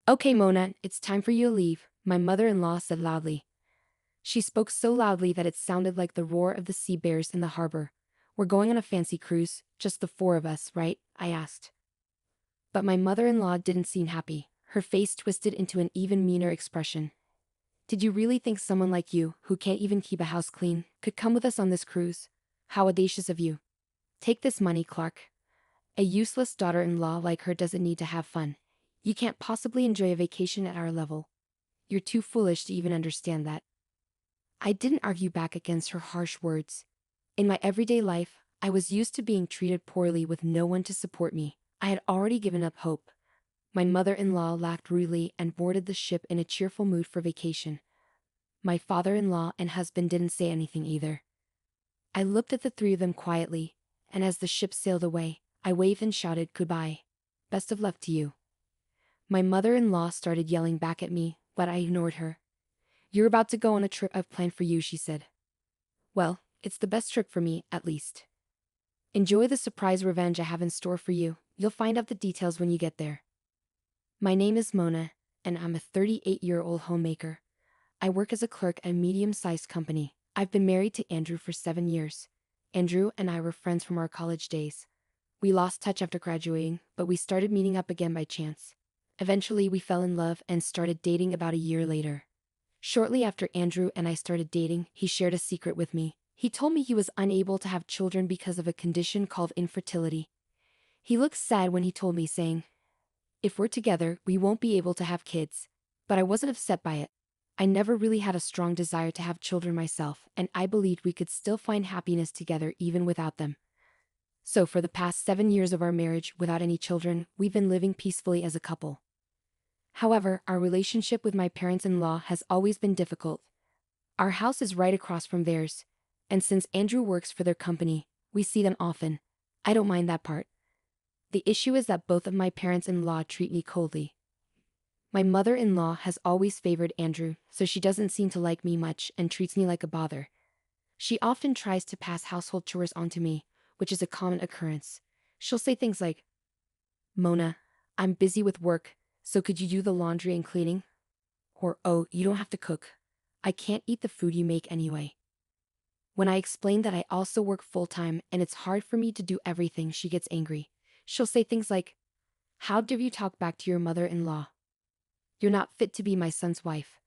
Okay, Mona, it's time for you to leave, my mother-in-law said loudly. She spoke so loudly that it sounded like the roar of the sea bears in the harbor. We're going on a fancy cruise, just the four of us, right? I asked. But my mother-in-law didn't seem happy. Her face twisted into an even meaner expression. Did you really think someone like you, who can't even keep a house clean, could come with us on this cruise? How audacious of you. Take this money, Clark. A useless daughter-in-law like her doesn't need to have fun. You can't possibly enjoy a vacation at our level. You're too foolish to even understand that. I didn't argue back against her harsh words. In my everyday life, I was used to being treated poorly with no one to support me. I had already given up hope. My mother-in-law laughed rudely and boarded the ship in a cheerful mood for vacation. My father-in-law and husband didn't say anything either. I looked at the three of them quietly, and as the ship sailed away, I waved and shouted goodbye. Best of luck to you. My mother-in-law started yelling back at me, but I ignored her. You're about to go on a trip I've planned for you, she said. Well, it's the best trip for me, at least. Enjoy the surprise revenge I have in store for you. You'll find out the details when you get there. My name is Mona, and I'm a 38-year-old homemaker. I work as a clerk at a medium-sized company. I've been married to Andrew for 7 years. Andrew and I were friends from our college days. We lost touch after graduating, but we started meeting up again by chance. Eventually, we fell in love and started dating about a year later. Shortly after Andrew and I started dating, he shared a secret with me. He told me he was unable to have children because of a condition called infertility. He looked sad when he told me, saying, "If we're together, we won't be able to have kids." But I wasn't upset by it. I never really had a strong desire to have children myself, and I believed we could still find happiness together even without them. So for the past 7 years of our marriage, without any children, we've been living peacefully as a couple. However, our relationship with my parents-in-law has always been difficult. Our house is right across from theirs, and since Andrew works for their company, we see them often. I don't mind that part. The issue is that both of my parents-in-law treat me coldly. My mother-in-law has always favored Andrew, so she doesn't seem to like me much and treats me like a bother. She often tries to pass household chores onto me, which is a common occurrence. She'll say things like, "Mona, I'm busy with work, so could you do the laundry and cleaning?" Or, "Oh, you don't have to cook. I can't eat the food you make anyway." When I explain that I also work full-time and it's hard for me to do everything, she gets angry. She'll say things like, "How dare you talk back to your mother-in-law? You're not fit to be my son's wife.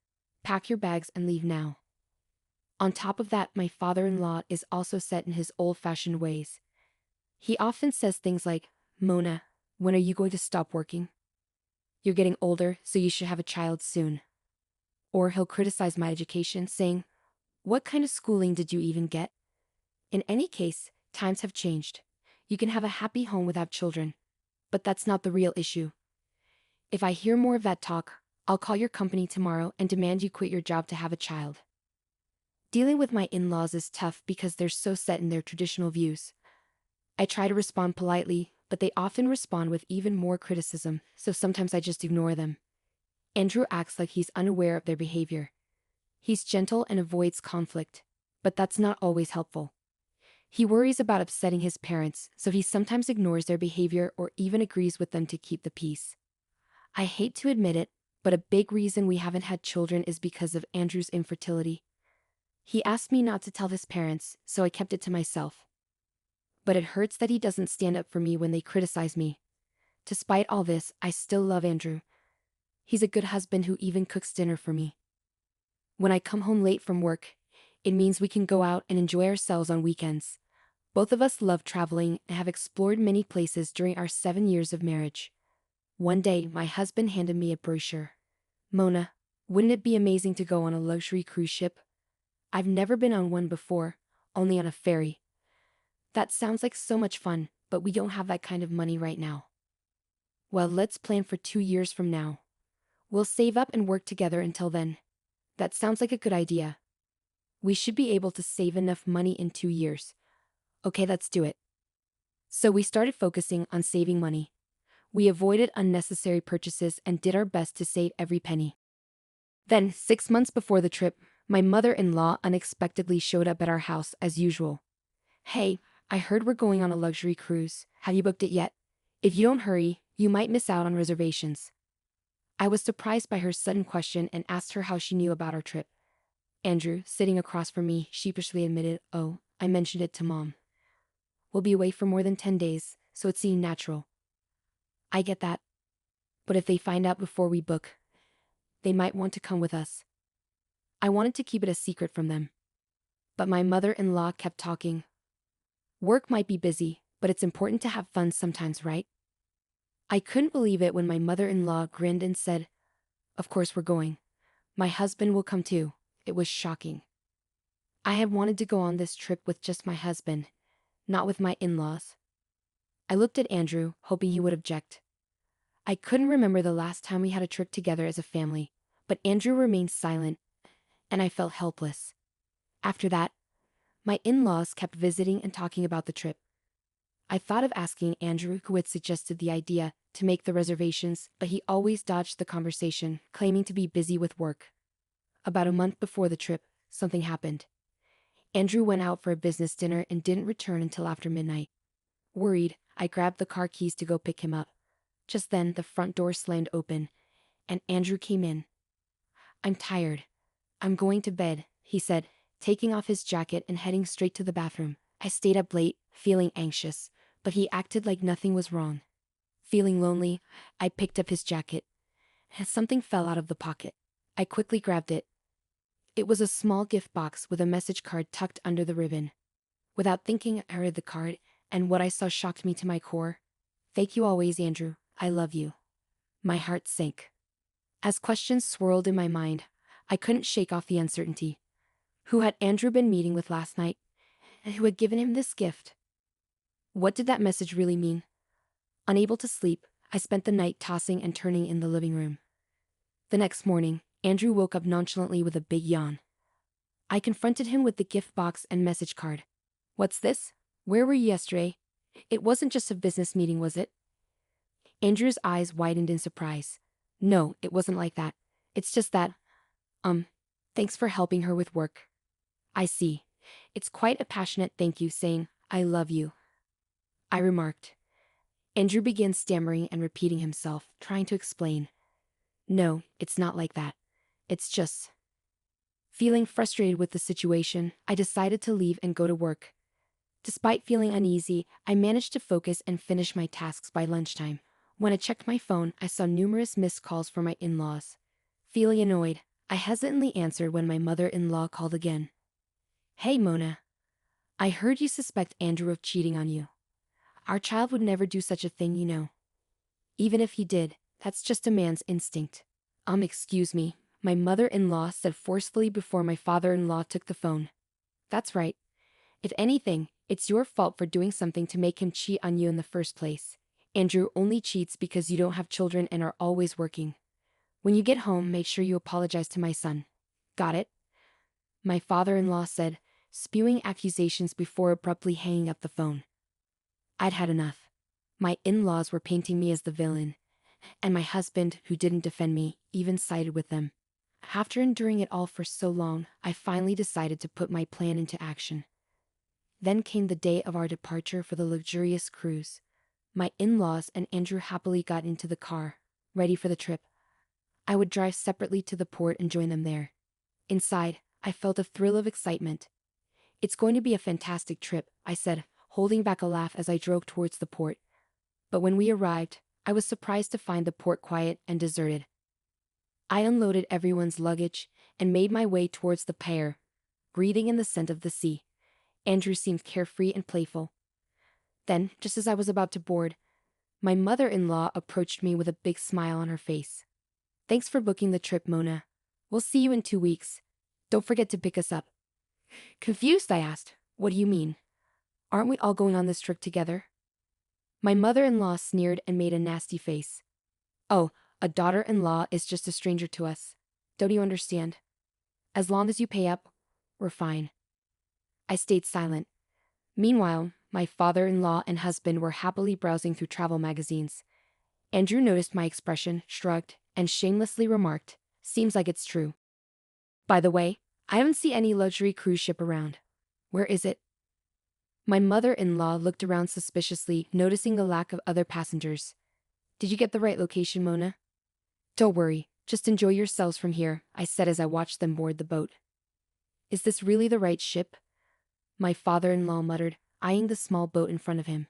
Pack your bags and leave now." On top of that, my father-in-law is also set in his old-fashioned ways. He often says things like, "Mona, when are you going to stop working? You're getting older, so you should have a child soon." Or he'll criticize my education, saying, "What kind of schooling did you even get?" In any case, times have changed. You can have a happy home without children. But that's not the real issue. If I hear more of that talk, I'll call your company tomorrow and demand you quit your job to have a child. Dealing with my in-laws is tough because they're so set in their traditional views. I try to respond politely, but they often respond with even more criticism, so sometimes I just ignore them. Andrew acts like he's unaware of their behavior. He's gentle and avoids conflict, but that's not always helpful. He worries about upsetting his parents, so he sometimes ignores their behavior or even agrees with them to keep the peace. I hate to admit it, but a big reason we haven't had children is because of Andrew's infertility. He asked me not to tell his parents, so I kept it to myself. But it hurts that he doesn't stand up for me when they criticize me. Despite all this, I still love Andrew. He's a good husband who even cooks dinner for me. When I come home late from work, it means we can go out and enjoy ourselves on weekends. Both of us love traveling and have explored many places during our 7 years of marriage. One day, my husband handed me a brochure. "Mona, wouldn't it be amazing to go on a luxury cruise ship? I've never been on one before, only on a ferry." That sounds like so much fun, but we don't have that kind of money right now. Well, let's plan for 2 years from now. We'll save up and work together until then. That sounds like a good idea. We should be able to save enough money in 2 years. Okay, let's do it. So we started focusing on saving money. We avoided unnecessary purchases and did our best to save every penny. Then, 6 months before the trip, my mother-in-law unexpectedly showed up at our house as usual. "Hey, I heard we're going on a luxury cruise. Have you booked it yet? If you don't hurry, you might miss out on reservations." I was surprised by her sudden question and asked her how she knew about our trip. Andrew, sitting across from me, sheepishly admitted, "Oh, I mentioned it to Mom. We'll be away for more than 10 days, so it seemed natural." "I get that. But if they find out before we book, they might want to come with us." I wanted to keep it a secret from them. But my mother-in-law kept talking. "Work might be busy, but it's important to have fun sometimes, right?" I couldn't believe it when my mother-in-law grinned and said, "Of course we're going. My husband will come too." It was shocking. I had wanted to go on this trip with just my husband, not with my in-laws. I looked at Andrew, hoping he would object. I couldn't remember the last time we had a trip together as a family, but Andrew remained silent, and I felt helpless. After that, my in-laws kept visiting and talking about the trip. I thought of asking Andrew, who had suggested the idea, to make the reservations, but he always dodged the conversation, claiming to be busy with work. About a month before the trip, something happened. Andrew went out for a business dinner and didn't return until after midnight. Worried, I grabbed the car keys to go pick him up. Just then, the front door slammed open, and Andrew came in. "I'm tired. I'm going to bed," he said, taking off his jacket and heading straight to the bathroom. I stayed up late, feeling anxious, but he acted like nothing was wrong. Feeling lonely, I picked up his jacket, and something fell out of the pocket. I quickly grabbed it. It was a small gift box with a message card tucked under the ribbon. Without thinking, I read the card, and what I saw shocked me to my core. "Thank you always, Andrew. I love you." My heart sank. As questions swirled in my mind, I couldn't shake off the uncertainty. Who had Andrew been meeting with last night, and who had given him this gift? What did that message really mean? Unable to sleep, I spent the night tossing and turning in the living room. The next morning, Andrew woke up nonchalantly with a big yawn. I confronted him with the gift box and message card. "What's this? Where were you yesterday? It wasn't just a business meeting, was it?" Andrew's eyes widened in surprise. "No, it wasn't like that. It's just that, thanks for helping her with work." "I see. It's quite a passionate thank you saying, 'I love you,'" I remarked. Andrew began stammering and repeating himself, trying to explain. "No, it's not like that. It's just..." Feeling frustrated with the situation, I decided to leave and go to work. Despite feeling uneasy, I managed to focus and finish my tasks by lunchtime. When I checked my phone, I saw numerous missed calls from my in-laws. Feeling annoyed, I hesitantly answered when my mother-in-law called again. "Hey, Mona. I heard you suspect Andrew of cheating on you. Our child would never do such a thing, you know. Even if he did, that's just a man's instinct." Excuse me," my mother-in-law said forcefully before my father-in-law took the phone. "That's right. If anything, it's your fault for doing something to make him cheat on you in the first place. Andrew only cheats because you don't have children and are always working. When you get home, make sure you apologize to my son. Got it?" My father-in-law said, spewing accusations before abruptly hanging up the phone. I'd had enough. My in-laws were painting me as the villain, and my husband, who didn't defend me, even sided with them. After enduring it all for so long, I finally decided to put my plan into action. Then came the day of our departure for the luxurious cruise. My in-laws and Andrew happily got into the car, ready for the trip. I would drive separately to the port and join them there. Inside, I felt a thrill of excitement. "It's going to be a fantastic trip," I said, holding back a laugh as I drove towards the port. But when we arrived, I was surprised to find the port quiet and deserted. I unloaded everyone's luggage and made my way towards the pier, breathing in the scent of the sea. Andrew seemed carefree and playful. Then, just as I was about to board, my mother-in-law approached me with a big smile on her face. "Thanks for booking the trip, Mona. We'll see you in 2 weeks. Don't forget to pick us up." Confused, I asked, "What do you mean? Aren't we all going on this trip together?" My mother-in-law sneered and made a nasty face. "Oh, a daughter-in-law is just a stranger to us. Don't you understand? As long as you pay up, we're fine." I stayed silent. Meanwhile, my father-in-law and husband were happily browsing through travel magazines. Andrew noticed my expression, shrugged, and shamelessly remarked, "Seems like it's true. By the way, I haven't seen any luxury cruise ship around. Where is it?" My mother-in-law looked around suspiciously, noticing the lack of other passengers. "Did you get the right location, Mona?" Don't worry, just enjoy yourselves from here, I said as I watched them board the boat. Is this really the right ship? My father-in-law muttered, eyeing the small boat in front of him.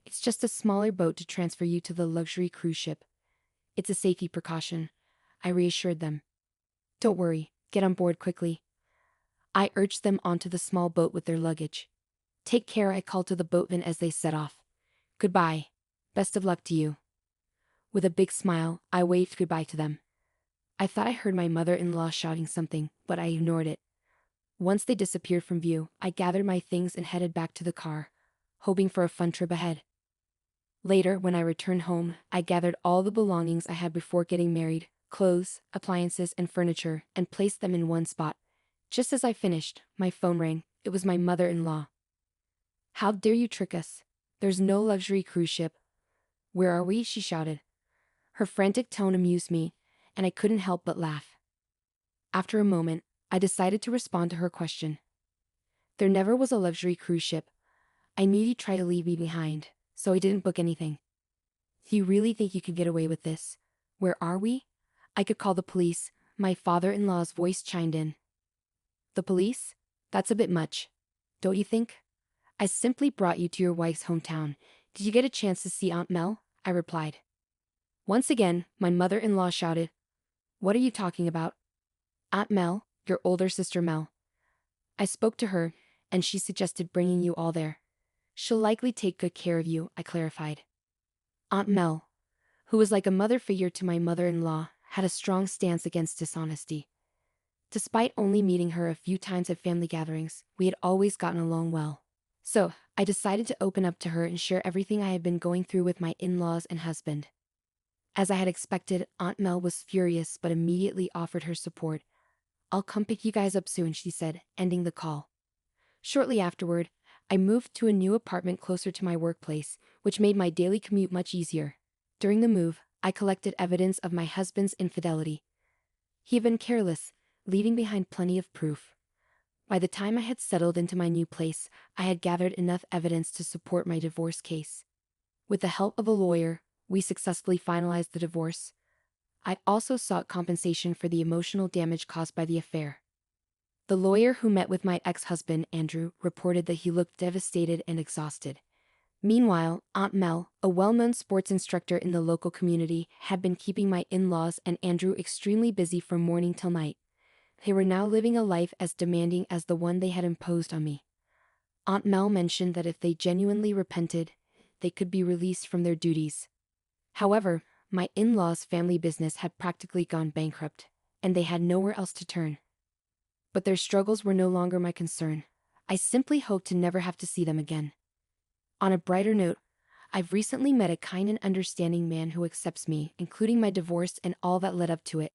It's just a smaller boat to transfer you to the luxury cruise ship. It's a safety precaution, I reassured them. Don't worry, get on board quickly. I urged them onto the small boat with their luggage. Take care, I called to the boatman as they set off. Goodbye. Best of luck to you. With a big smile, I waved goodbye to them. I thought I heard my mother-in-law shouting something, but I ignored it. Once they disappeared from view, I gathered my things and headed back to the car, hoping for a fun trip ahead. Later, when I returned home, I gathered all the belongings I had before getting married, clothes, appliances, and furniture, and placed them in one spot. Just as I finished, my phone rang. It was my mother-in-law. How dare you trick us? There's no luxury cruise ship. Where are we? She shouted. Her frantic tone amused me, and I couldn't help but laugh. After a moment, I decided to respond to her question. There never was a luxury cruise ship. I knew you'd try to leave me behind, so I didn't book anything. Do you really think you could get away with this? Where are we? I could call the police, my father-in-law's voice chimed in. The police? That's a bit much. Don't you think? I simply brought you to your wife's hometown. Did you get a chance to see Aunt Mel? I replied. Once again, my mother-in-law shouted. What are you talking about? Aunt Mel, your older sister Mel. I spoke to her, and she suggested bringing you all there. She'll likely take good care of you, I clarified. Aunt Mel, who was like a mother figure to my mother-in-law, had a strong stance against dishonesty. Despite only meeting her a few times at family gatherings, we had always gotten along well. So, I decided to open up to her and share everything I had been going through with my in-laws and husband. As I had expected, Aunt Mel was furious but immediately offered her support. I'll come pick you guys up soon, she said, ending the call. Shortly afterward, I moved to a new apartment closer to my workplace, which made my daily commute much easier. During the move, I collected evidence of my husband's infidelity. He had been careless, leaving behind plenty of proof. By the time I had settled into my new place, I had gathered enough evidence to support my divorce case. With the help of a lawyer, we successfully finalized the divorce. I also sought compensation for the emotional damage caused by the affair. The lawyer who met with my ex-husband, Andrew, reported that he looked devastated and exhausted. Meanwhile, Aunt Mel, a well-known sports instructor in the local community, had been keeping my in-laws and Andrew extremely busy from morning till night. They were now living a life as demanding as the one they had imposed on me. Aunt Mel mentioned that if they genuinely repented, they could be released from their duties. However, my in-laws' family business had practically gone bankrupt, and they had nowhere else to turn. But their struggles were no longer my concern. I simply hoped to never have to see them again. On a brighter note, I've recently met a kind and understanding man who accepts me, including my divorce and all that led up to it.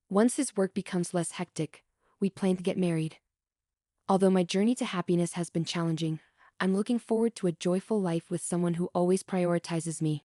Once his work becomes less hectic, we plan to get married. Although my journey to happiness has been challenging, I'm looking forward to a joyful life with someone who always prioritizes me.